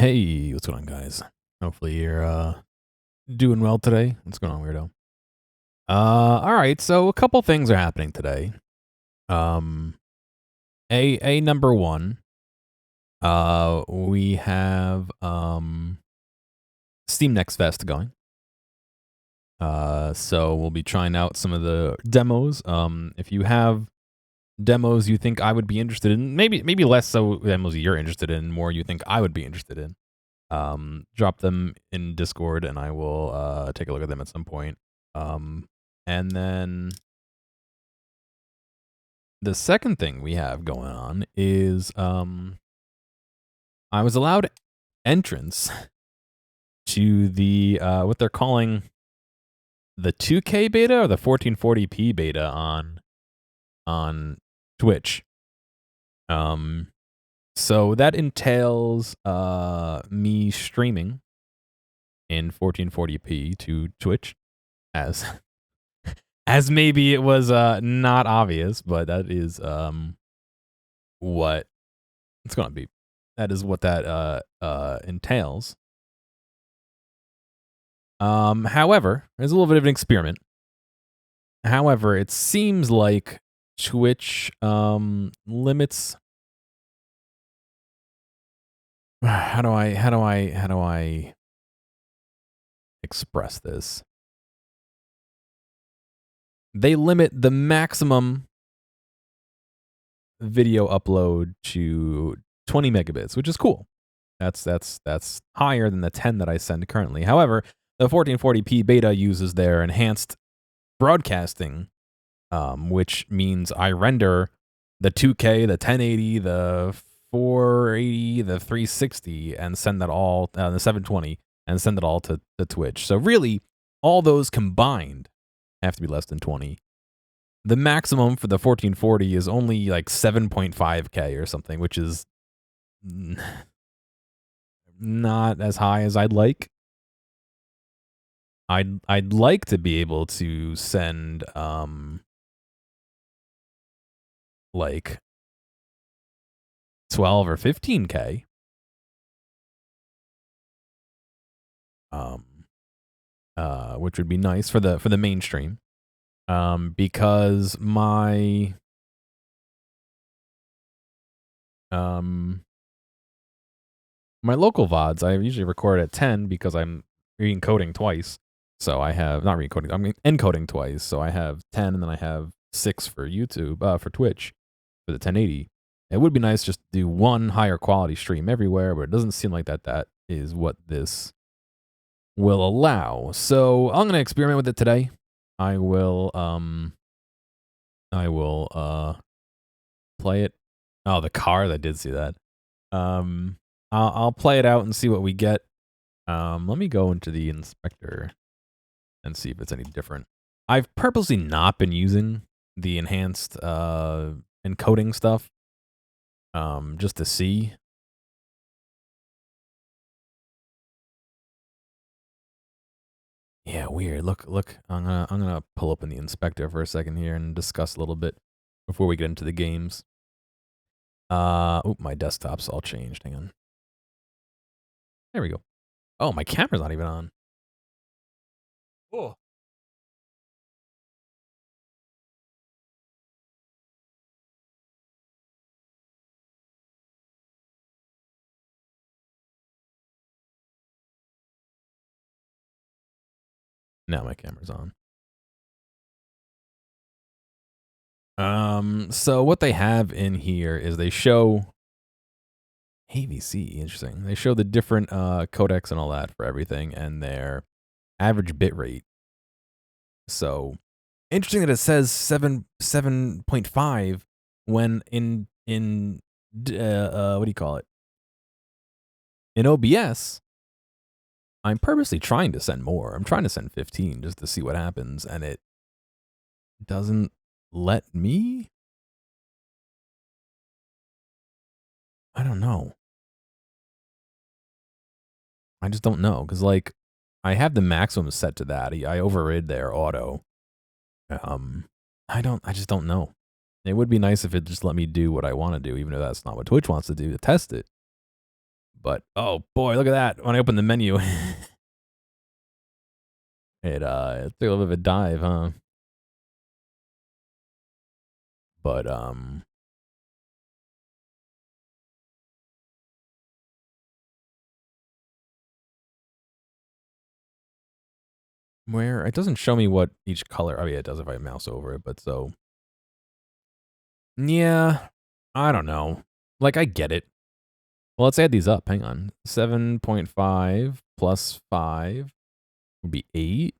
Hey, what's going on, guys? Hopefully you're doing well today. What's going on, weirdo? All right. So a couple things are happening today. Um, a number one. We have Steam Next Fest going. So we'll be trying out some of the demos. If you have demos you think I would be interested in, maybe less so demos you're interested in, more you think I would be interested in. Drop them in Discord and I will take a look at them at some point. And then the second thing we have going on is I was allowed entrance to the what they're calling the 2K beta or the 1440p beta on Twitch. So that entails me streaming in 1440p to Twitch as as maybe it was not obvious, but that is what it's gonna be. That is what that entails. However, there's a little bit of an experiment. However, it seems like Twitch limits. How do I express this? They limit the maximum video upload to 20 megabits, which is cool. That's higher than the 10 that I send currently. However, the 1440p beta uses their enhanced broadcasting, which means I render the 2K, the 1080, the 480, the 360, and send that all the 720, and send it all to Twitch. So really, all those combined have to be less than 20. The maximum for the 1440 is only like 7.5K or something, which is not as high as I'd like. I'd like to be able to send like 12 or 15K. Which would be nice for the mainstream. Because my my local VODs, I usually record at 10 because I'm re-encoding twice. So I have not re-encoding, I'm encoding twice. So I have 10 and then I have 6 for YouTube, for Twitch for the 1080. It would be nice just to do one higher quality stream everywhere, but it doesn't seem like that is what this will allow. So I'm gonna experiment with it today. I will play it. Oh, the cars, I did see that. I'll play it out and see what we get. Let me go into the inspector and see if it's any different. I've purposely not been using the enhanced encoding stuff, just to see. Yeah, weird. Look. I'm gonna pull open the inspector for a second here and discuss a little bit before we get into the games. My desktop's all changed. Hang on. There we go. Oh, my camera's not even on. Oh. Now my camera's on. So what they have in here is they show AVC, interesting. They show the different codecs and all that for everything and their average bit rate. So interesting that it says 7.5 when in what do you call it? In OBS, I'm purposely trying to send more. I'm trying to send 15 just to see what happens, and it doesn't let me. I don't know. I just don't know because like I have the maximum set to that. I overrid their auto. I just don't know. It would be nice if it just let me do what I want to do, even though that's not what Twitch wants to do to test it. But oh boy, look at that! When I opened the menu, it took a little bit of a dive, huh? But where it doesn't show me what each color. Oh yeah, it does if I mouse over it. But so yeah, I don't know. Like I get it. Well, let's add these up. Hang on. 7.5 plus 5 would be 8.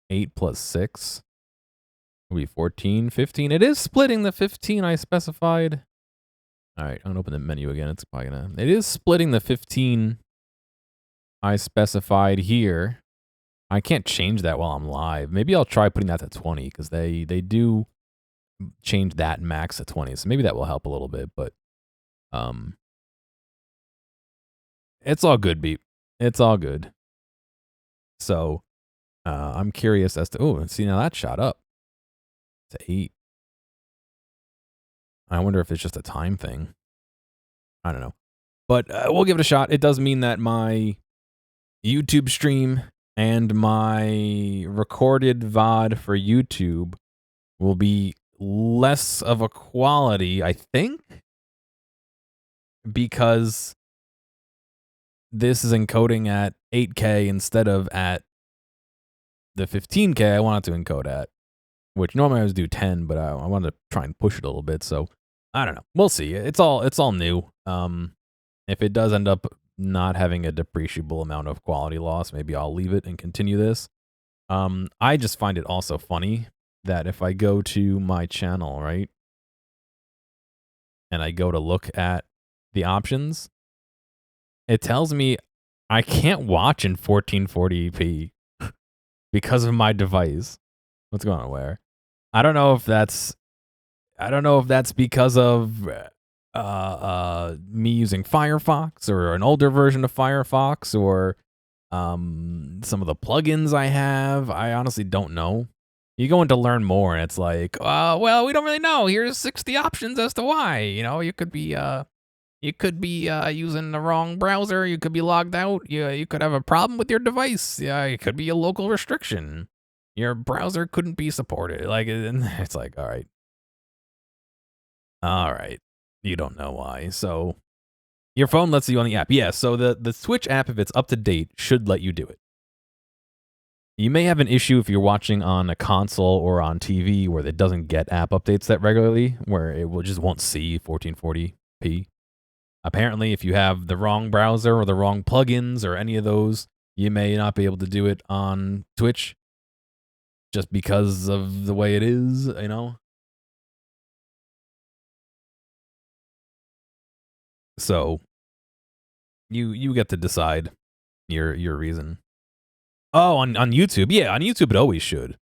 8 plus 6 would be 14. 15. It is splitting the 15 I specified. All right, I'm going to open the menu again. It's probably going to... It is splitting the 15 I specified here. I can't change that while I'm live. Maybe I'll try putting that to 20 because they do change that max to 20. So maybe that will help a little bit, but it's all good, Beep. It's all good. So I'm curious as to... Oh, see, now that shot up to 8. I wonder if it's just a time thing. I don't know. But we'll give it a shot. It does mean that my YouTube stream and my recorded VOD for YouTube will be less of a quality, I think, because this is encoding at 8K instead of at the 15K I want it to encode at, which normally I always do 10, but I wanted to try and push it a little bit. So I don't know. We'll see. It's all new. If it does end up not having a depreciable amount of quality loss, maybe I'll leave it and continue this. I just find it also funny that if I go to my channel, right, and I go to look at the options, it tells me I can't watch in 1440p because of my device. What's going on where? I don't know if that's because of me using Firefox or an older version of Firefox or some of the plugins I have. I honestly don't know. You go in to learn more and it's like, well, we don't really know. Here's 60 options as to why. You know, you could be using the wrong browser. You could be logged out. You could have a problem with your device. Yeah, it could be a local restriction. Your browser couldn't be supported. Like, it's like, all right. You don't know why. So your phone lets you on the app. Yeah, so the Twitch app, if it's up to date, should let you do it. You may have an issue if you're watching on a console or on TV where it doesn't get app updates that regularly, where it just won't see 1440p. Apparently, if you have the wrong browser or the wrong plugins or any of those, you may not be able to do it on Twitch just because of the way it is, you know? So you get to decide your reason. Oh, on YouTube. Yeah, on YouTube it always should.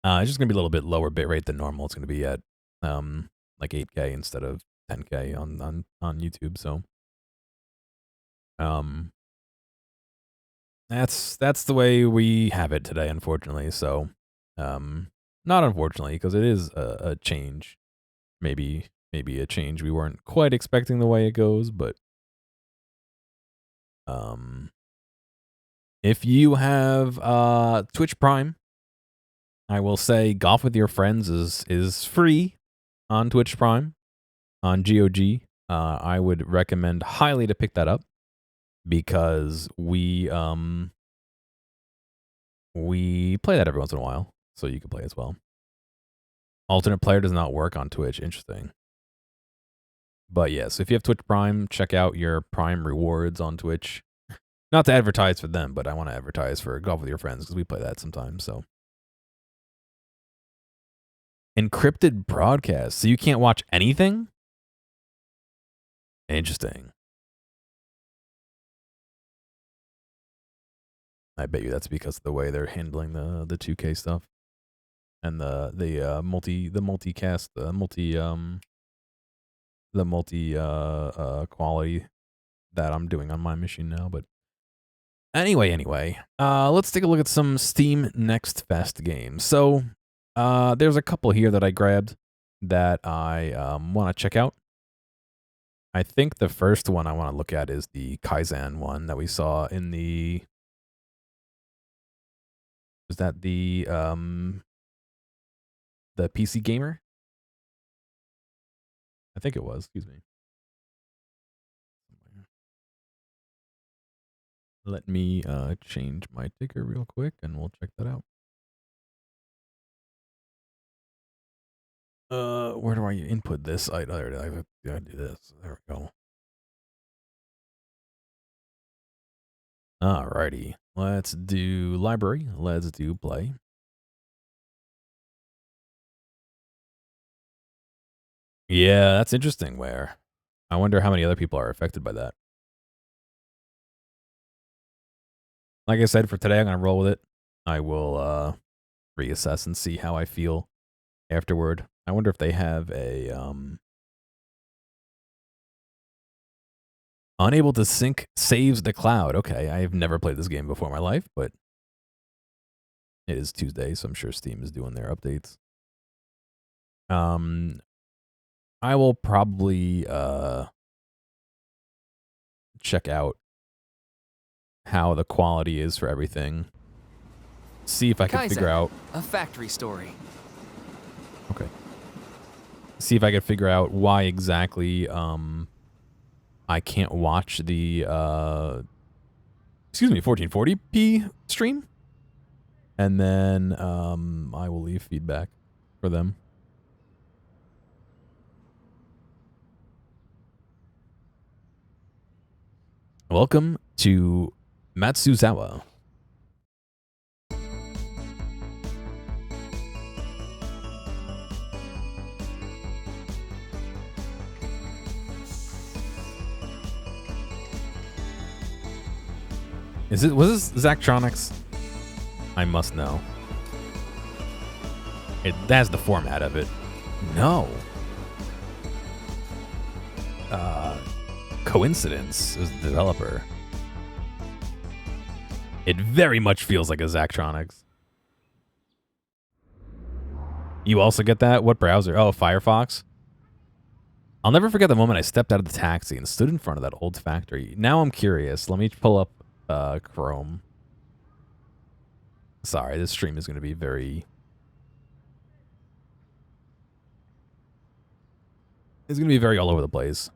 It's just gonna be a little bit lower bitrate than normal. It's gonna be at like 8K instead of 10K on YouTube. So that's the way we have it today, unfortunately. So not unfortunately, because it is a change. Maybe a change we weren't quite expecting the way it goes, but if you have Twitch Prime, I will say Golf with Your Friends is free on Twitch Prime, on GOG. I would recommend highly to pick that up because we play that every once in a while, so you can play as well. Alternate player does not work on Twitch. Interesting. But yeah, so if you have Twitch Prime, check out your Prime rewards on Twitch. Not to advertise for them, but I want to advertise for Golf with Your Friends because we play that sometimes. So encrypted broadcast, so you can't watch anything? Interesting. I bet you that's because of the way they're handling the 2K stuff and the multicast, the multi quality that I'm doing on my machine now. But anyway, let's take a look at some Steam Next Fest games. So there's a couple here that I grabbed that I want to check out. I think the first one I want to look at is the Kaizen one that we saw in the. Was that the PC Gamer? I think it was. Excuse me. Let me change my ticker real quick, and we'll check that out. Where do I input this? I gotta do this. There we go. Alrighty, let's do library. Let's do play. Yeah, that's interesting. Where I wonder how many other people are affected by that. Like I said, for today, I'm gonna roll with it. I will reassess and see how I feel afterward. I wonder if they have a unable to sync saves the cloud. Okay, I've never played this game before in my life, but it is Tuesday, so I'm sure Steam is doing their updates. I will probably check out how the quality is for everything. See if I can figure out a factory story. Okay. See if I can figure out why exactly I can't watch the 1440p stream. And then I will leave feedback for them. Welcome to Matsuzawa. Was this Zachtronics? I must know. That's the format of it. No. Coincidence is the developer. It very much feels like a Zachtronics. You also get that? What browser? Oh, Firefox? I'll never forget the moment I stepped out of the taxi and stood in front of that old factory. Now I'm curious. Let me pull up Chrome. Sorry, this stream is going to be very... It's going to be very all over the place.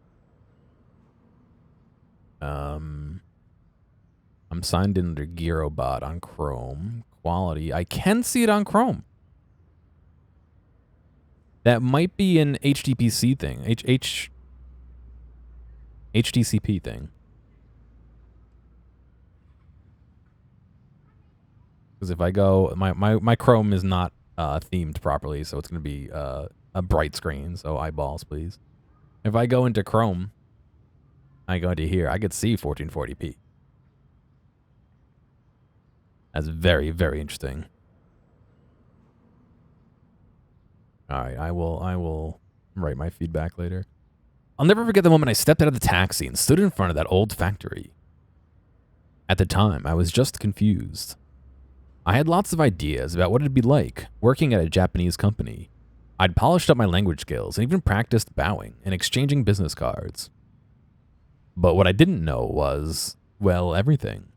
I'm signed in under Girobot on Chrome. Quality. I can see it on Chrome. That might be an HTTPC thing. HTTP thing. Because if I go, my Chrome is not themed properly, so it's going to be a bright screen. So eyeballs, please. If I go into Chrome, I go into here, I could see 1440p. That's very, very interesting. All right, I will write my feedback later. I'll never forget the moment I stepped out of the taxi and stood in front of that old factory. At the time, I was just confused. I had lots of ideas about what it'd be like working at a Japanese company. I'd polished up my language skills and even practiced bowing and exchanging business cards. But what I didn't know was, well, everything.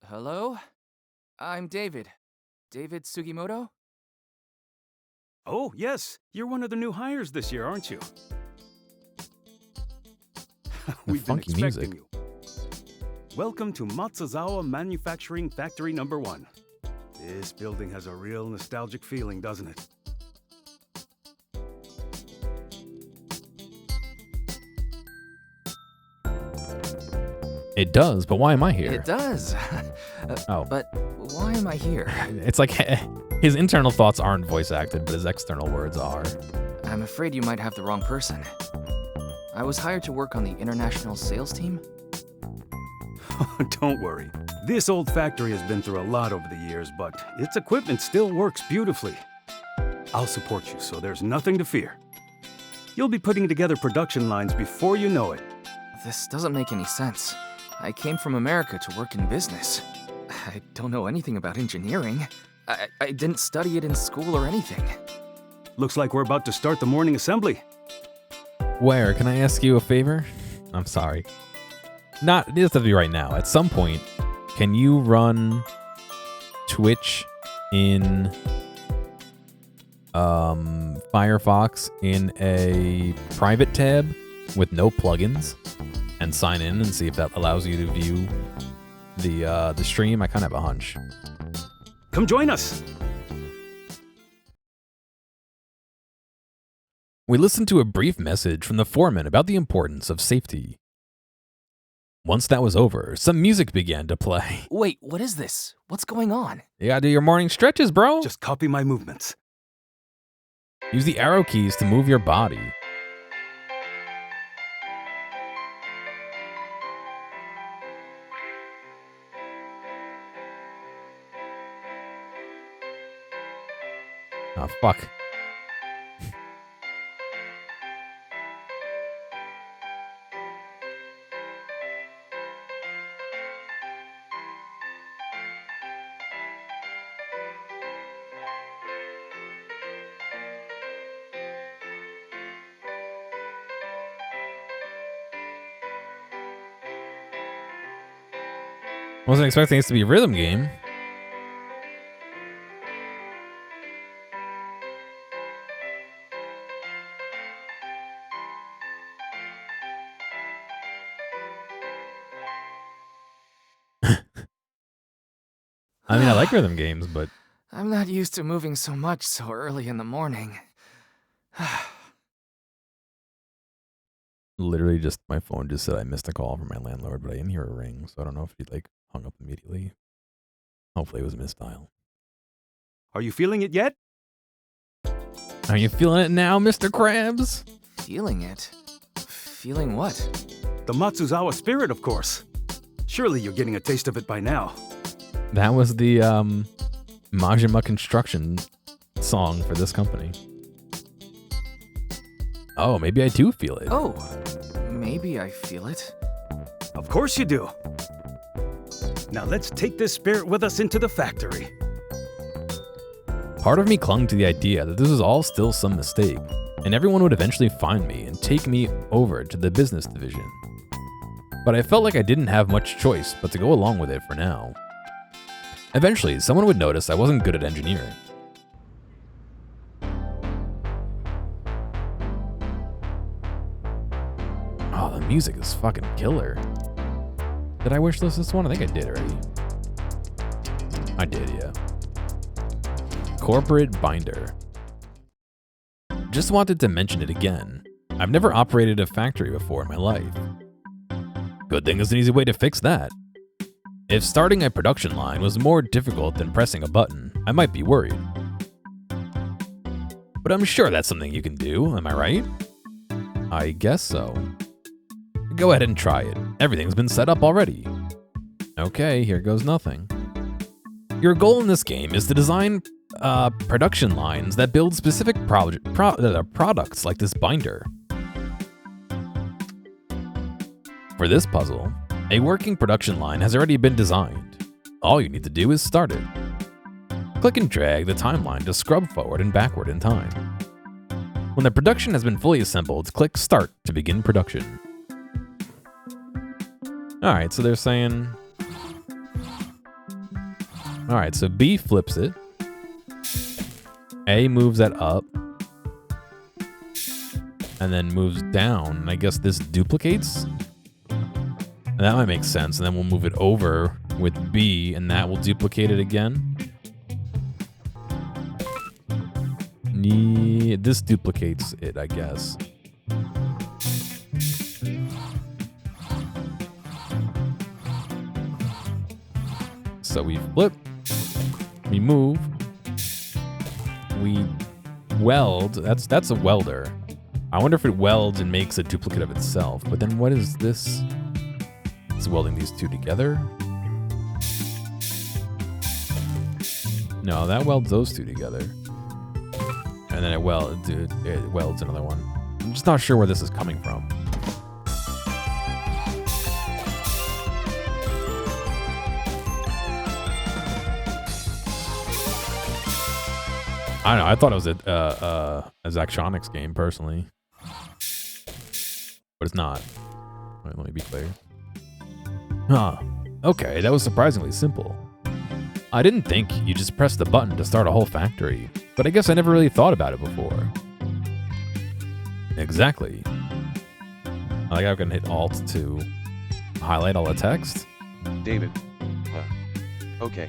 Hello? I'm David. David Sugimoto? Oh, yes. You're one of the new hires this year, aren't you? We've been expecting you. Welcome to Matsuzawa Manufacturing Factory Number 1. This building has a real nostalgic feeling, doesn't it? It does, but why am I here? It does. But why am I here? It's like his internal thoughts aren't voice acted, but his external words are. I'm afraid you might have the wrong person. I was hired to work on the international sales team. Don't worry. This old factory has been through a lot over the years, but its equipment still works beautifully. I'll support you, so there's nothing to fear. You'll be putting together production lines before you know it. This doesn't make any sense. I came from America to work in business. I don't know anything about engineering. I didn't study it in school or anything. Looks like we're about to start the morning assembly. Where? Can I ask you a favor? I'm sorry. It doesn't have to be right now. At some point, can you run Twitch in Firefox in a private tab with no plugins and sign in and see if that allows you to view the stream? I kind of have a hunch. Come join us. We listened to a brief message from the foreman about the importance of safety. Once that was over, some music began to play. Wait, what is this? What's going on? You gotta do your morning stretches, bro. Just copy my movements. Use the arrow keys to move your body. Oh, fuck. Wasn't expecting this to be a rhythm game. I mean, I like rhythm games, but... I'm not used to moving so much so early in the morning. Literally just, my phone just said I missed a call from my landlord, but I didn't hear a ring, so I don't know if he, like, hung up immediately. Hopefully it was a misdial. Are you feeling it yet? Are you feeling it now, Mr. Krabs? Feeling it? Feeling what? The Hmantheawsome spirit, of course. Surely you're getting a taste of it by now. That was the Majima construction song for this company. Oh, maybe I do feel it. Oh, maybe I feel it. Of course you do. Now let's take this spirit with us into the factory. Part of me clung to the idea that this was all still some mistake, and everyone would eventually find me and take me over to the business division. But I felt like I didn't have much choice but to go along with it for now. Eventually, someone would notice I wasn't good at engineering. Oh, the music is fucking killer. Did I wish list this one? I think I did already. I did, yeah. Corporate binder. Just wanted to mention it again. I've never operated a factory before in my life. Good thing there's an easy way to fix that. If starting a production line was more difficult than pressing a button, I might be worried. But I'm sure that's something you can do, am I right? I guess so. Go ahead and try it. Everything's been set up already. Okay, here goes nothing. Your goal in this game is to design production lines that build specific products like this binder. For this puzzle, a working production line has already been designed. All you need to do is start it. Click and drag the timeline to scrub forward and backward in time. When the production has been fully assembled, click Start to begin production. Alright, so they're saying... Alright, so B flips it. A moves that up. And then moves down. And I guess this duplicates? And that might make sense. And then we'll move it over with B, and that will duplicate it again. This duplicates it, I guess. So we flip, we move, we weld. That's a welder. I wonder if it welds and makes a duplicate of itself. But then what is this? It's welding these two together. No, that welds those two together. And then it welds another one. I'm just not sure where this is coming from. I don't know. I thought it was a Zachtronics game, personally. but it's not. Wait, let me be clear. Huh. Okay, that was surprisingly simple. I didn't think you just press the button to start a whole factory, but I guess I never really thought about it before. Exactly. I like how I can hit Alt to highlight all the text. David. Okay.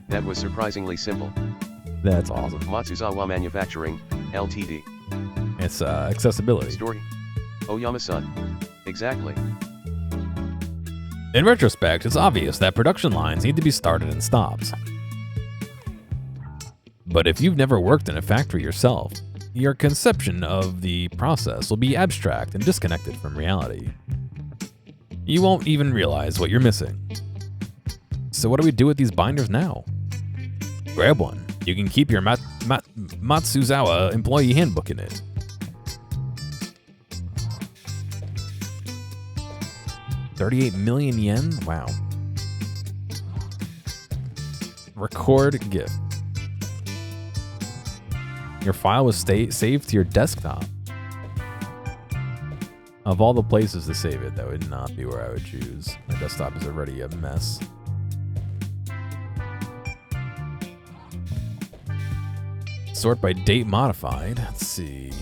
That was surprisingly simple. That's awesome. Hmantheawsome Manufacturing, Ltd. It's accessibility. Story. Oyama-san. Exactly. In retrospect, it's obvious that production lines need to be started and stopped. But if you've never worked in a factory yourself, your conception of the process will be abstract and disconnected from reality. You won't even realize what you're missing. So what do we do with these binders now? Grab one. You can keep your Hmantheawsome employee handbook in it. $38 million yen? Wow. Record GIF. Your file was saved to your desktop. Of all the places to save it, that would not be where I would choose. My desktop is already a mess. Sort by date modified. Let's see.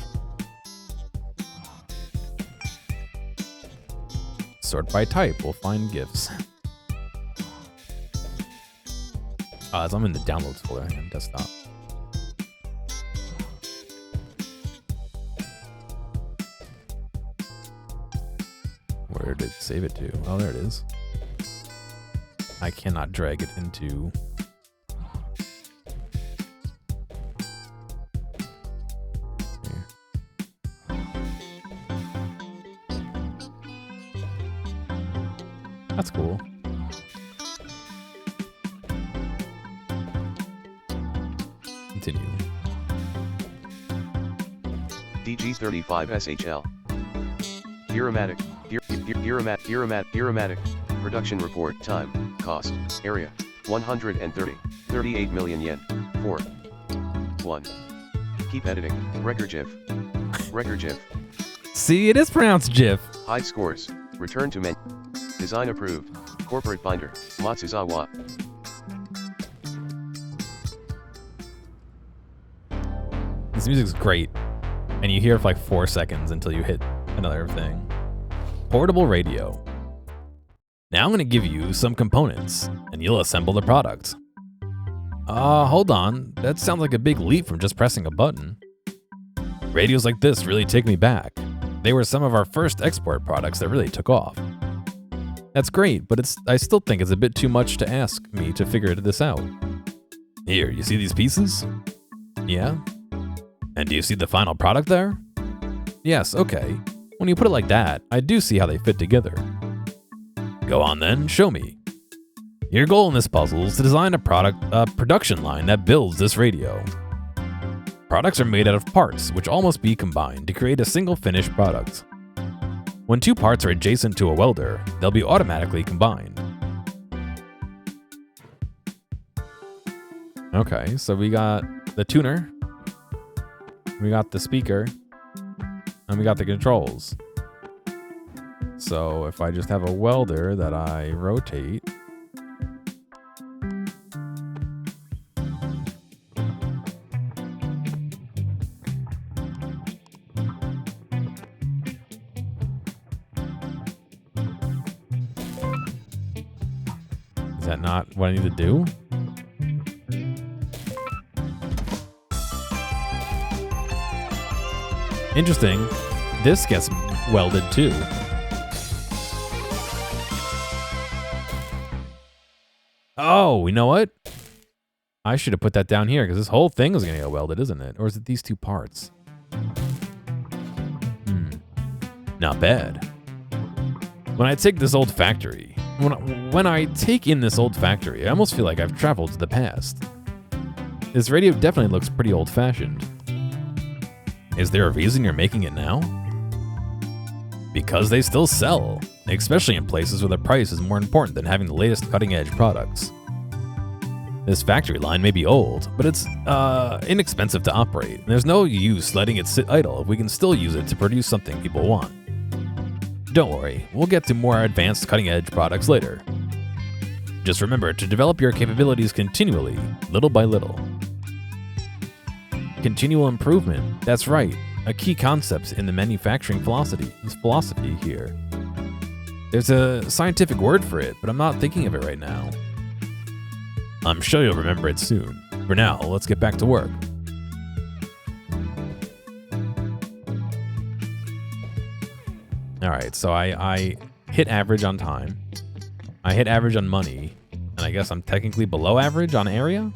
Sort by type. We'll find GIFs. As I'm in the downloads folder on desktop. Where did it save it to? Oh, there it is. I cannot drag it into... That's cool. Continue. DG35SHL. Iramatic. Production report time, cost, area, 130, 38 million yen, 4. 1. Keep editing, record GIF. See, it is pronounced GIF. High scores, return to menu. Design approved, corporate binder, Hmantheawsome. This music's great, and you hear it for like 4 seconds until you hit another thing. Portable radio. Now I'm going to give you some components, and you'll assemble the product. Hold on. That sounds like a big leap from just pressing a button. Radios like this really take me back. They were some of our first export products that really took off. That's great, but I still think it's a bit too much to ask me to figure this out. Here, you see these pieces? Yeah? And do you see the final product there? Yes, okay. When you put it like that, I do see how they fit together. Go on then, show me. Your goal in this puzzle is to design a production line that builds this radio. Products are made out of parts, which all must be combined to create a single finished product. When two parts are adjacent to a welder, they'll be automatically combined. Okay, so we got the tuner, we got the speaker, and we got the controls. So if I just have a welder that I rotate, is that not what I need to do? Interesting. This gets welded too. Oh, you know what? I should have put that down here because this whole thing is going to get welded, isn't it? Or is it these two parts? Not bad. When I take this old factory, when I take in this old factory, I almost feel like I've traveled to the past. This radio definitely looks pretty old-fashioned. Is there a reason you're making it now? Because they still sell, especially in places where the price is more important than having the latest cutting-edge products. This factory line may be old, but it's inexpensive to operate, and there's no use letting it sit idle if we can still use it to produce something people want. Don't worry, we'll get to more advanced cutting-edge products later. Just remember to develop your capabilities continually, little by little. Continual improvement, that's right, a key concept in the manufacturing philosophy here. There's a scientific word for it, but I'm not thinking of it right now. I'm sure you'll remember it soon. For now, let's get back to work. Alright, so I hit average on time. I hit average on money. And I guess I'm technically below average on area?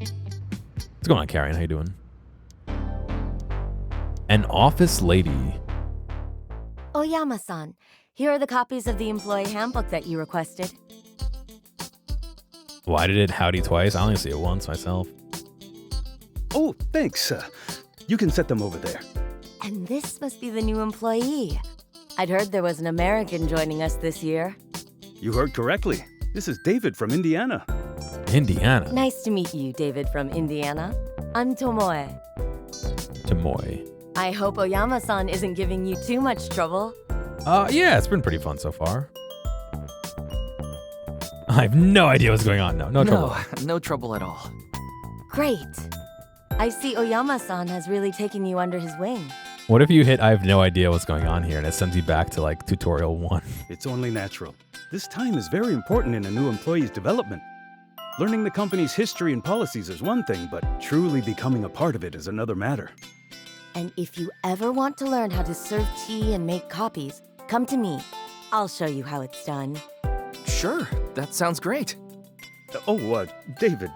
What's going on, Carrion? How you doing? An office lady. Oyama-san, here are the copies of the employee handbook that you requested. Why did it howdy twice? I only see it once myself. Oh, thanks. You can set them over there. And this must be the new employee. I'd heard there was an American joining us this year. You heard correctly. This is David from Indiana. Indiana. Nice to meet you, David from Indiana. I'm Tomoe. Tomoe. I hope Oyama-san isn't giving you too much trouble. Yeah, it's been pretty fun so far. I have no idea what's going on. No trouble. No trouble at all. Great. I see Oyama-san has really taken you under his wing. What if you hit I have no idea what's going on here and it sends you back to like tutorial 1? It's only natural. This time is very important in a new employee's development. Learning the company's history and policies is one thing, but truly becoming a part of it is another matter. And if you ever want to learn how to serve tea and make copies, come to me. I'll show you how it's done. Sure, that sounds great. David.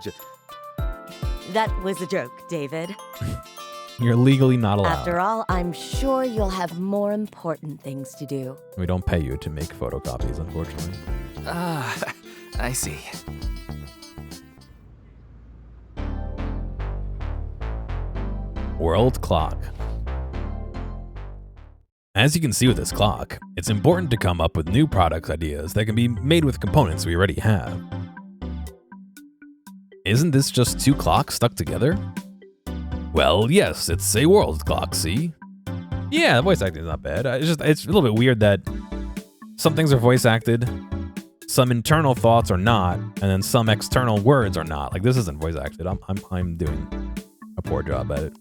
That was a joke, David. You're legally not allowed. After all, I'm sure you'll have more important things to do. We don't pay you to make photocopies, unfortunately. I see. World clock. As you can see with this clock, it's important to come up with new product ideas that can be made with components we already have. Isn't this just two clocks stuck together? Well, yes, it's a world clock, see? Yeah, the voice acting is not bad. It's a little bit weird that some things are voice acted, some internal thoughts are not, and then some external words are not. Like, this isn't voice acted. I'm doing a poor job at it.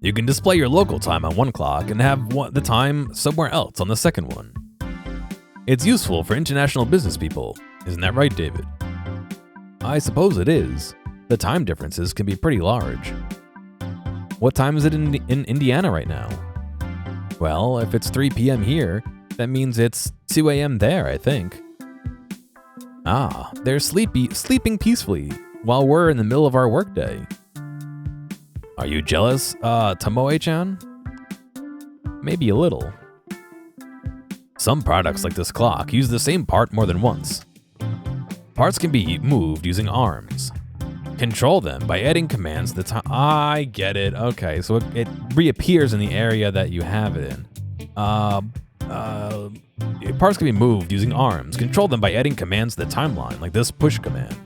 You can display your local time on one clock and have the time somewhere else on the second one. It's useful for international business people. Isn't that right, David? I suppose it is. The time differences can be pretty large. What time is it in Indiana right now? Well, if it's 3 p.m. here, that means it's 2 a.m. there, I think. Ah, they're sleeping peacefully while we're in the middle of our workday. Are you jealous, Tomoe-chan? Maybe a little. Some products like this clock use the same part more than once. Parts can be moved using arms. Control them by adding commands to the time. I get it. Okay, so it reappears in the area that you have it in. Parts can be moved using arms. Control them by adding commands to the timeline, like this push command.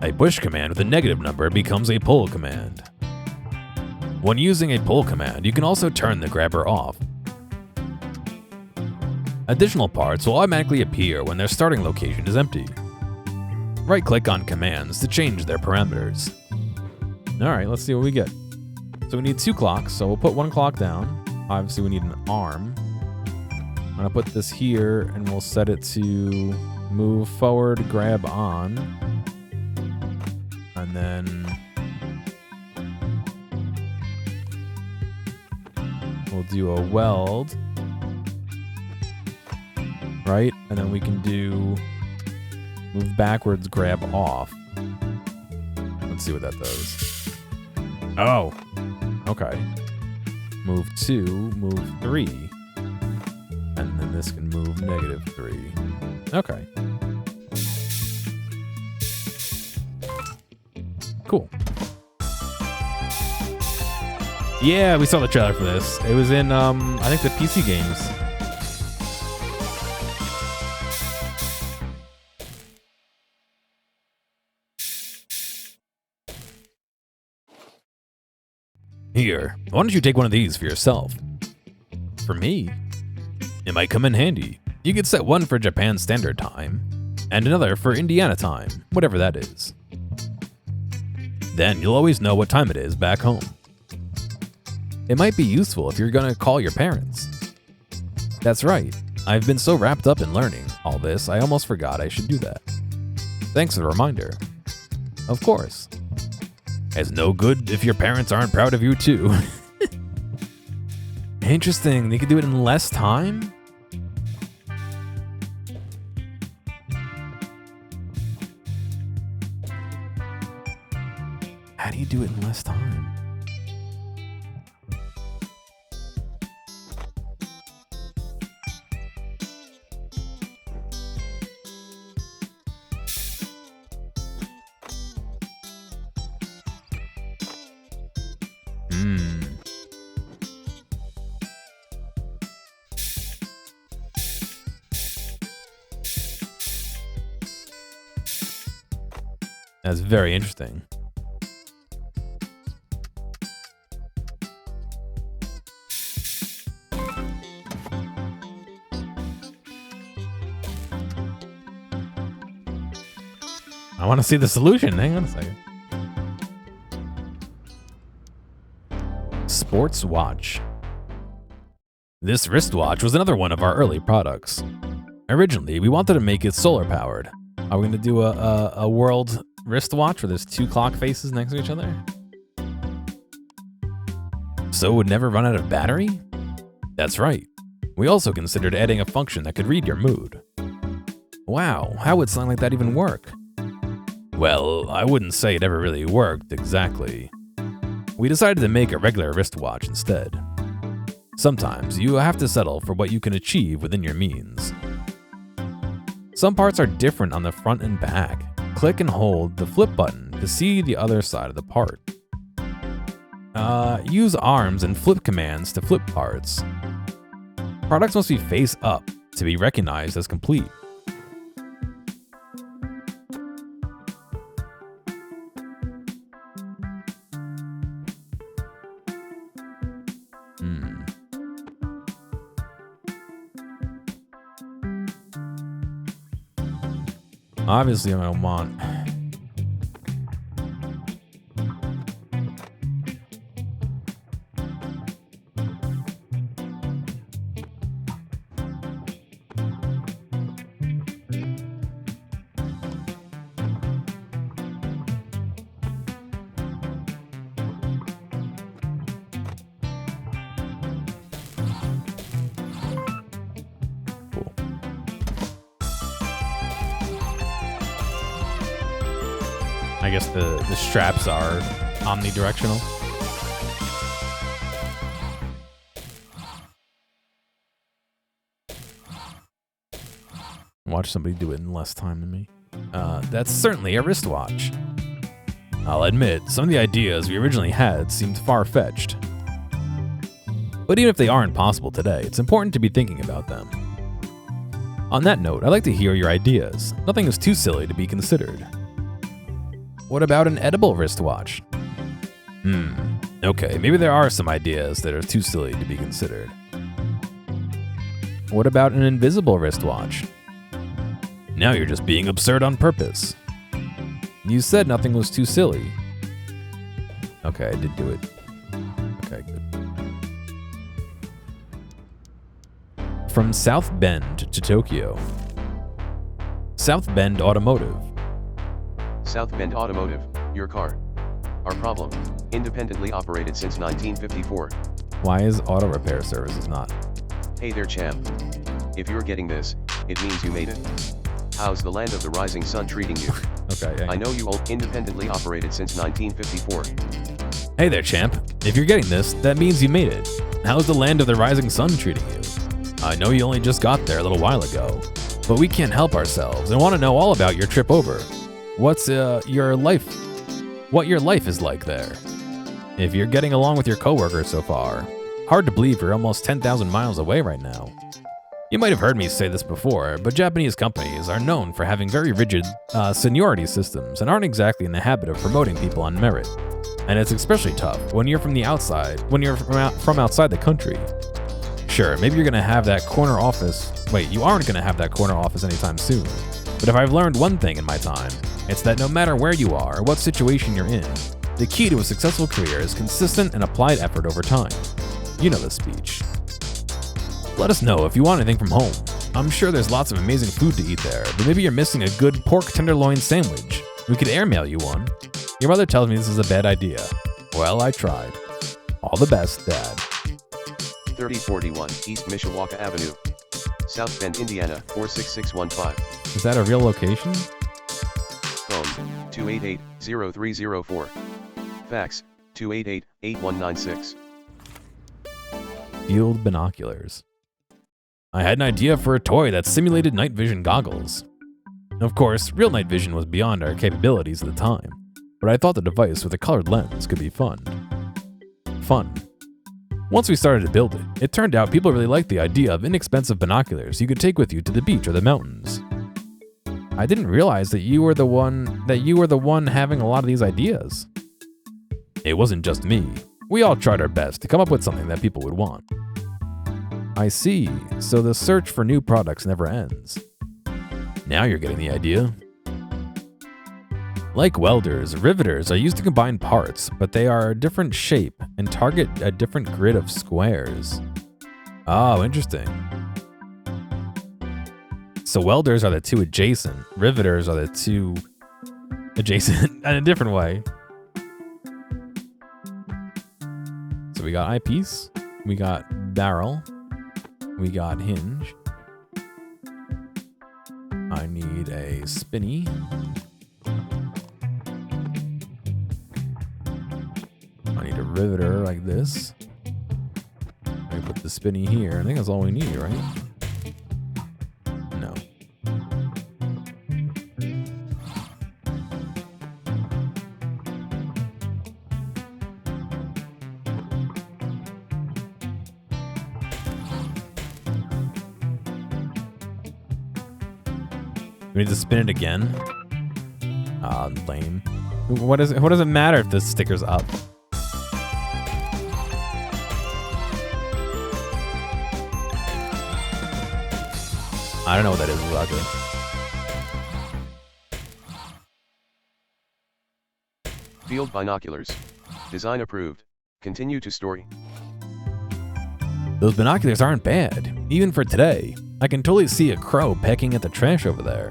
A push command with a negative number becomes a pull command. When using a pull command, you can also turn the grabber off. Additional parts will automatically appear when their starting location is empty. Right-click on commands to change their parameters. Alright, let's see what we get. So we need 2 clocks, so we'll put 1 clock down. Obviously we need an arm. I'm gonna put this here and we'll set it to move forward, grab on. And then we'll do a weld. Right? And then we can do move backwards, grab off. Let's see what that does. Oh, okay. Move 2, move 3. And then this can move -3. Okay. Cool. Yeah, we saw the trailer for this. It was in, I think the PC games. Here, why don't you take one of these for yourself? For me? It might come in handy. You could set one for Japan Standard Time, and another for Indiana Time, whatever that is. Then you'll always know what time it is back home. It might be useful if you're gonna call your parents. That's right, I've been so wrapped up in learning all this, I almost forgot I should do that. Thanks for the reminder. Of course. It's no good if your parents aren't proud of you too. Interesting, they could do it in less time? How do you do it in less time? That's very interesting. I want to see the solution. Hang on a second. Sports watch. This wristwatch was another one of our early products. Originally, we wanted to make it solar powered. Are we going to do a world wristwatch where there's two clock faces next to each other? So it would never run out of battery? That's right. We also considered adding a function that could read your mood. Wow, how would something like that even work? Well, I wouldn't say it ever really worked exactly. We decided to make a regular wristwatch instead. Sometimes you have to settle for what you can achieve within your means. Some parts are different on the front and back. Click and hold the flip button to see the other side of the part. Use arms and flip commands to flip parts. Products must be face up to be recognized as complete. Obviously, I don't want. I guess the straps are omnidirectional. Watch somebody do it in less time than me. That's certainly a wristwatch. I'll admit, some of the ideas we originally had seemed far-fetched. But even if they aren't possible today, it's important to be thinking about them. On that note, I'd like to hear your ideas. Nothing is too silly to be considered. What about an edible wristwatch? Okay, maybe there are some ideas that are too silly to be considered. What about an invisible wristwatch? Now you're just being absurd on purpose. You said nothing was too silly. Okay, I did do it. Okay, good. From South Bend to Tokyo. South Bend Automotive. South Bend Automotive, your car. Our problem, independently operated since 1954. Why is auto repair services not? Hey there champ. If you're getting this, it means you made it. How's the land of the rising sun treating you? Okay, yeah. I know you all independently operated since 1954. Hey there, champ. If you're getting this, that means you made it. How's the land of the rising sun treating you? I know you only just got there a little while ago, but we can't help ourselves and want to know all about your trip over. What's your life? What your life is like there? If you're getting along with your coworkers so far. Hard to believe you're almost 10,000 miles away right now. You might have heard me say this before, but Japanese companies are known for having very rigid seniority systems and aren't exactly in the habit of promoting people on merit. And it's especially tough when you're from outside the country. Sure, maybe you're gonna have that corner office. Wait, you aren't gonna have that corner office anytime soon. But if I've learned one thing in my time, it's that no matter where you are or what situation you're in, the key to a successful career is consistent and applied effort over time. You know the speech. Let us know if you want anything from home. I'm sure there's lots of amazing food to eat there, but maybe you're missing a good pork tenderloin sandwich. We could airmail you one. Your mother tells me this is a bad idea. Well, I tried. All the best, Dad. 3041 East Mishawaka Avenue, South Bend, Indiana 46615. Is that a real location? Phone 288-0304. Fax 288-8196. Field binoculars. I had an idea for a toy that simulated night vision goggles. Of course, real night vision was beyond our capabilities at the time, but I thought the device with a colored lens could be fun. Once we started to build it, it turned out people really liked the idea of inexpensive binoculars you could take with you to the beach or the mountains. I didn't realize that you were the one having a lot of these ideas. It wasn't just me. We all tried our best to come up with something that people would want. I see, so the search for new products never ends. Now you're getting the idea. Like welders, riveters are used to combine parts, but they are a different shape and target a different grid of squares. Oh, interesting. So welders are the two adjacent, riveters are the two adjacent in a different way. So we got eyepiece, we got barrel, we got hinge. I need a spinny. I need a riveter like this. I put the spinny here. I think that's all we need, right? No. We need to spin it again. Lame. What does it matter if the sticker's up? I don't know what that is, Roger. Field binoculars. Design approved. Continue to story. Those binoculars aren't bad, even for today. I can totally see a crow pecking at the trash over there.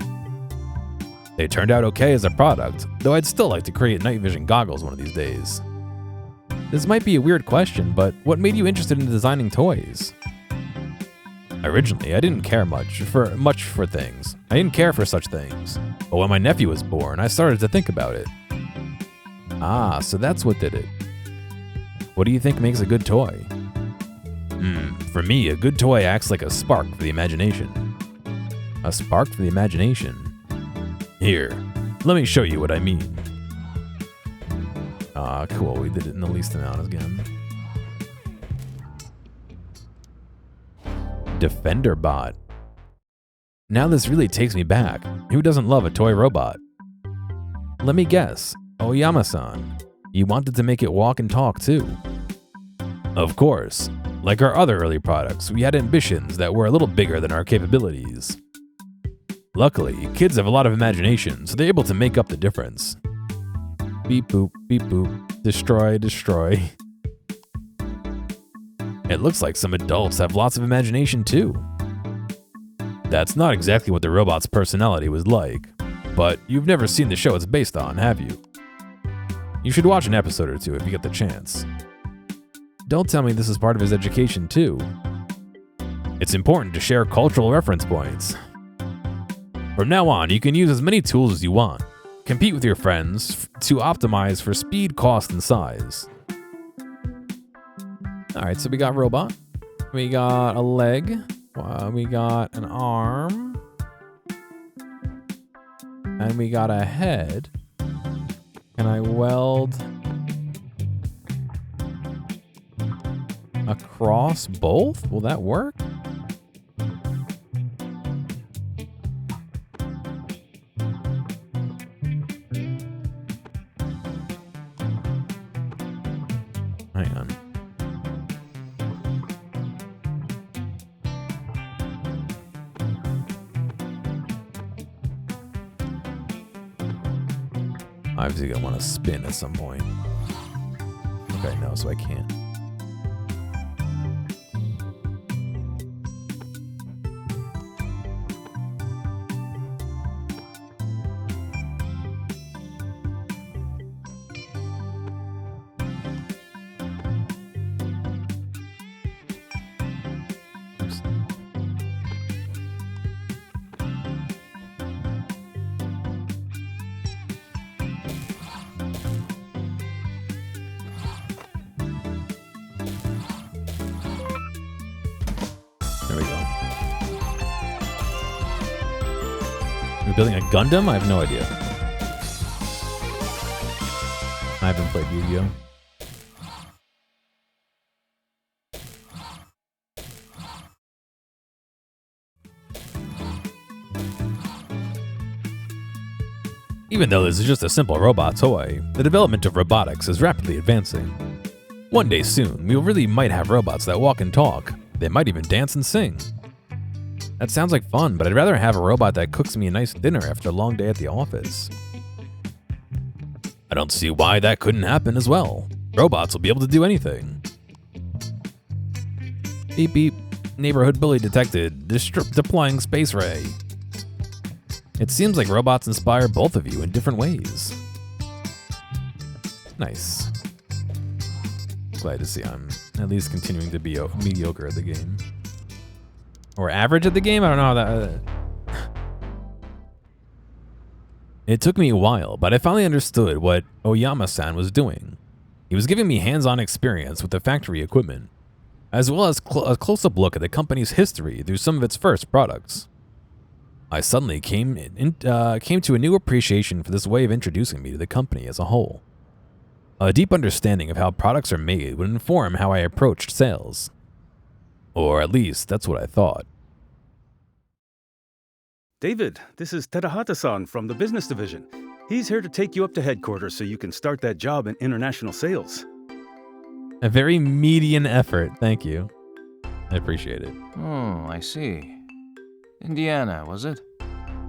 They turned out okay as a product, though I'd still like to create night vision goggles one of these days. This might be a weird question, but what made you interested in designing toys? Originally, I didn't care much for things. I didn't care for such things. But when my nephew was born, I started to think about it. Ah, so that's what did it. What do you think makes a good toy? For me, a good toy acts like a spark for the imagination. A spark for the imagination? Here, let me show you what I mean. Ah, cool, we did it in the least amount again. Defender bot. Now this really takes me back. Who doesn't love a toy robot? Let me guess. Oyama-san. You wanted to make it walk and talk too. Of course. Like our other early products, we had ambitions that were a little bigger than our capabilities. Luckily, kids have a lot of imagination, so they're able to make up the difference. Beep boop, destroy, destroy. It looks like some adults have lots of imagination too. That's not exactly what the robot's personality was like, but you've never seen the show it's based on, have you? You should watch an episode or two if you get the chance. Don't tell me this is part of his education too. It's important to share cultural reference points. From now on, you can use as many tools as you want. Compete with your friends to optimize for speed, cost, and size. Alright, so we got robot. We got a leg. We got an arm. And we got a head. Can I weld across both? Will that work? Hang on. Obviously gonna want to spin at some point. Okay, no, so I can't. There we go. We're building a Gundam? I have no idea. I haven't played Yu-Gi-Oh! Even though this is just a simple robot toy, the development of robotics is rapidly advancing. One day soon, we really might have robots that walk and talk. They might even dance and sing. That sounds like fun, but I'd rather have a robot that cooks me a nice dinner after a long day at the office. I don't see why that couldn't happen as well. Robots will be able to do anything. Beep beep. Neighborhood bully detected. Deploying space ray. It seems like robots inspire both of you in different ways. Nice. Glad to see I'm at least continuing to be mediocre at the game. Or average at the game? I don't know how that... It took me a while, but I finally understood what Oyama-san was doing. He was giving me hands-on experience with the factory equipment, as well as a close-up look at the company's history through some of its first products. I suddenly came to a new appreciation for this way of introducing me to the company as a whole. A deep understanding of how products are made would inform how I approached sales. Or at least, that's what I thought. David, this is Terahata-san from the business division. He's here to take you up to headquarters so you can start that job in international sales. A very median effort, thank you. I appreciate it. Oh, I see. Indiana, was it?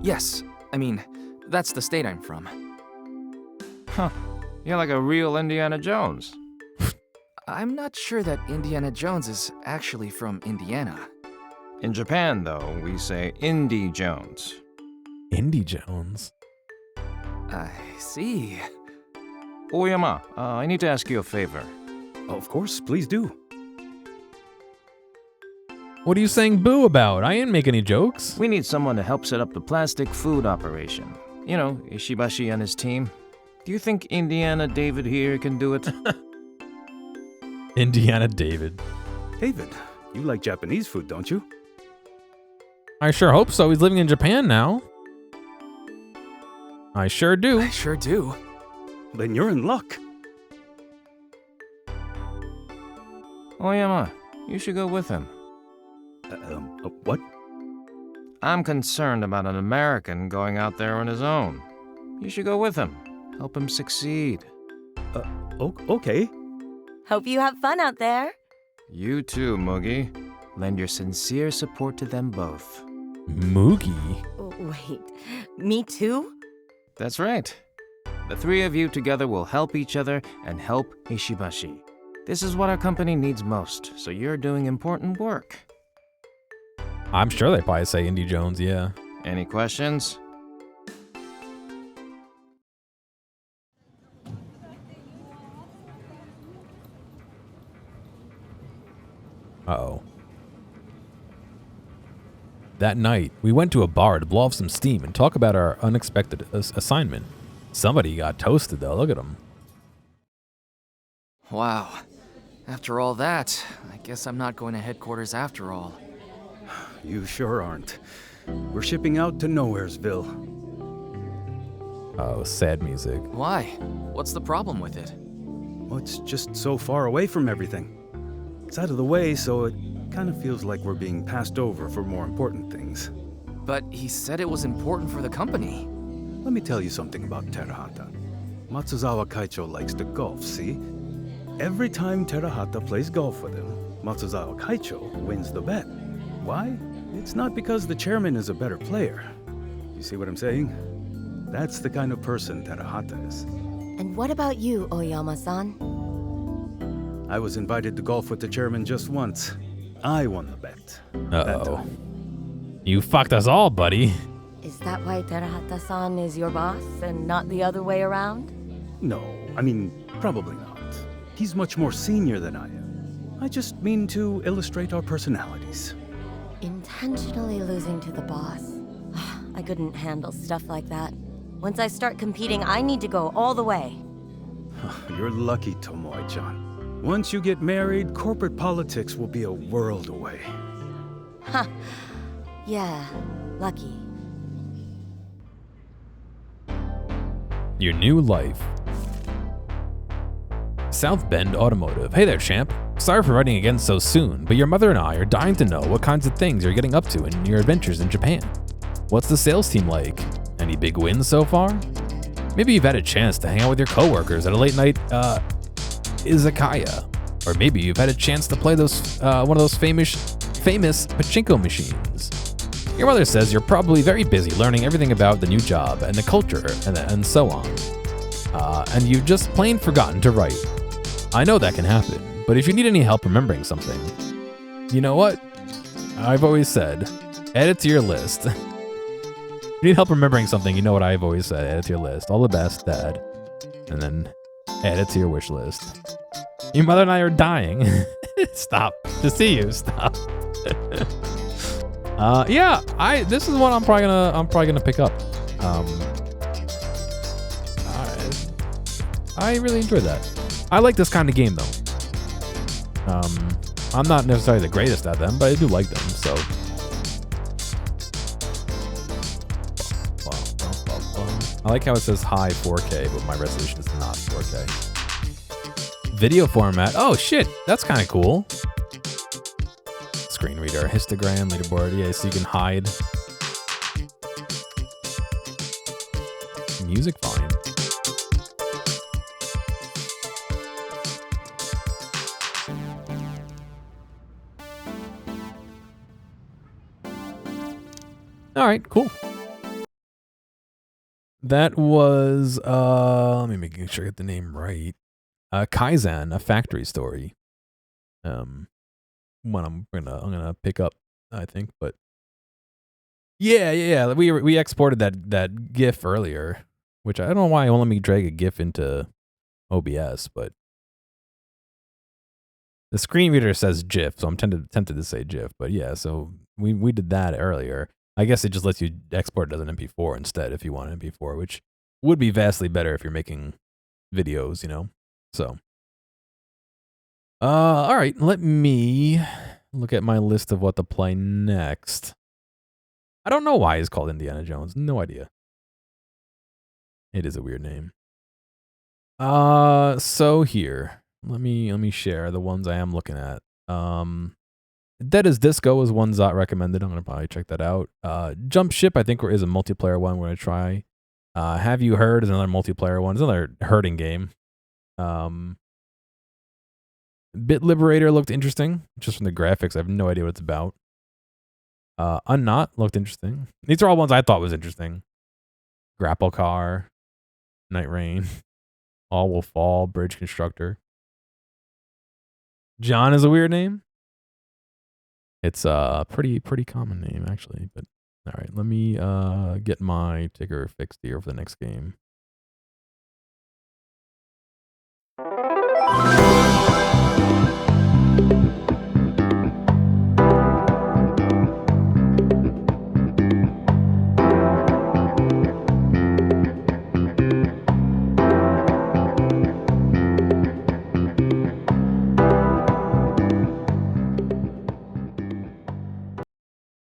Yes. I mean, that's the state I'm from. Huh. You're like a real Indiana Jones. I'm not sure that Indiana Jones is actually from Indiana. In Japan, though, we say Indy Jones. Indy Jones? I see. Oyama, I need to ask you a favor. Of course, please do. What are you saying boo about? I didn't make any jokes. We need someone to help set up the plastic food operation. You know, Ishibashi and his team. Do you think Indiana David here can do it? Indiana David. David, you like Japanese food, don't you? I sure hope so. He's living in Japan now. I sure do. I sure do. Then you're in luck. Oyama, you should go with him. What? I'm concerned about an American going out there on his own. You should go with him. Help him succeed. Okay. Hope you have fun out there. You too, Moogie. Lend your sincere support to them both. Moogie? Wait, me too? That's right. The three of you together will help each other and help Ishibashi. This is what our company needs most, so you're doing important work. I'm sure they probably say Indy Jones, yeah. Any questions? Uh-oh. That night, we went to a bar to blow off some steam and talk about our unexpected assignment. Somebody got toasted, though. Look at him. Wow. After all that, I guess I'm not going to headquarters after all. You sure aren't. We're shipping out to Nowheresville. Oh, sad music. Why? What's the problem with it? Well, it's just so far away from everything. It's out of the way, so it kind of feels like we're being passed over for more important things. But he said it was important for the company. Let me tell you something about Terahata. Matsuzawa Kaicho likes to golf, see? Every time Terahata plays golf with him, Matsuzawa Kaicho wins the bet. Why? It's not because the chairman is a better player. You see what I'm saying? That's the kind of person Terahata is. And what about you, Oyama-san? I was invited to golf with the chairman just once. I won the bet. That Uh-oh. time. You fucked us all, buddy. Is that why Terahata-san is your boss and not the other way around? No, I mean, probably not. He's much more senior than I am. I just mean to illustrate our personalities. Intentionally losing to the boss. I couldn't handle stuff like that. Once I start competing, I need to go all the way. You're lucky, Tomoe-chan. Once you get married, corporate politics will be a world away. Ha! Yeah, lucky. Your new life. South Bend Automotive. Hey there, champ. Sorry for writing again so soon, but your mother and I are dying to know what kinds of things you're getting up to in your adventures in Japan. What's the sales team like? Any big wins so far? Maybe you've had a chance to hang out with your coworkers at a late night izakaya, or maybe you've had a chance to play one of those famous pachinko machines. Your mother says you're probably very busy learning everything about the new job and the culture and so on, and you've just plain forgotten to write. I know that can happen, but if you need any help remembering something, you know what? I've always said, add it to your list. If you need help remembering something, you know what I've always said, add it to your list. All the best, Dad. And then add it to your wish list. Your mother and I are dying. Stop. To see you, stop. Yeah, this is one I'm probably gonna pick up. I really enjoyed that. I like this kind of game though. I'm not necessarily the greatest at them, but I do like them, so. I like how it says high 4K, but my resolution is not 4K. Video format. Oh shit, that's kind of cool. Screen reader, histogram, leaderboard. Yeah, so you can hide. Music volume. All right, cool. That was let me make sure I get the name right. Kaizen, a factory story. One I'm gonna pick up, I think, but yeah. We exported that GIF earlier, which I don't know why it won't let me drag a GIF into OBS, but the screen reader says GIF, so I'm tempted to say GIF, but yeah, so we did that earlier. I guess it just lets you export it as an MP4 instead if you want an MP4, which would be vastly better if you're making videos, you know? So, all right, let me look at my list of what to play next. I don't know why it's called Indiana Jones. No idea. It is a weird name. So here, let me share the ones I am looking at. Dead as Disco is one Zot recommended. I'm gonna probably check that out. Jump Ship, I think, is a multiplayer one we're gonna try. Have You Heard is another multiplayer one. It's another herding game. Bit Liberator looked interesting, just from the graphics. I have no idea what it's about. Unknot looked interesting. These are all ones I thought was interesting. Grapple Car, Night Rain, All Will Fall, Bridge Constructor. John is a weird name. It's a pretty common name, actually. But all right, let me get my ticker fixed here for the next game.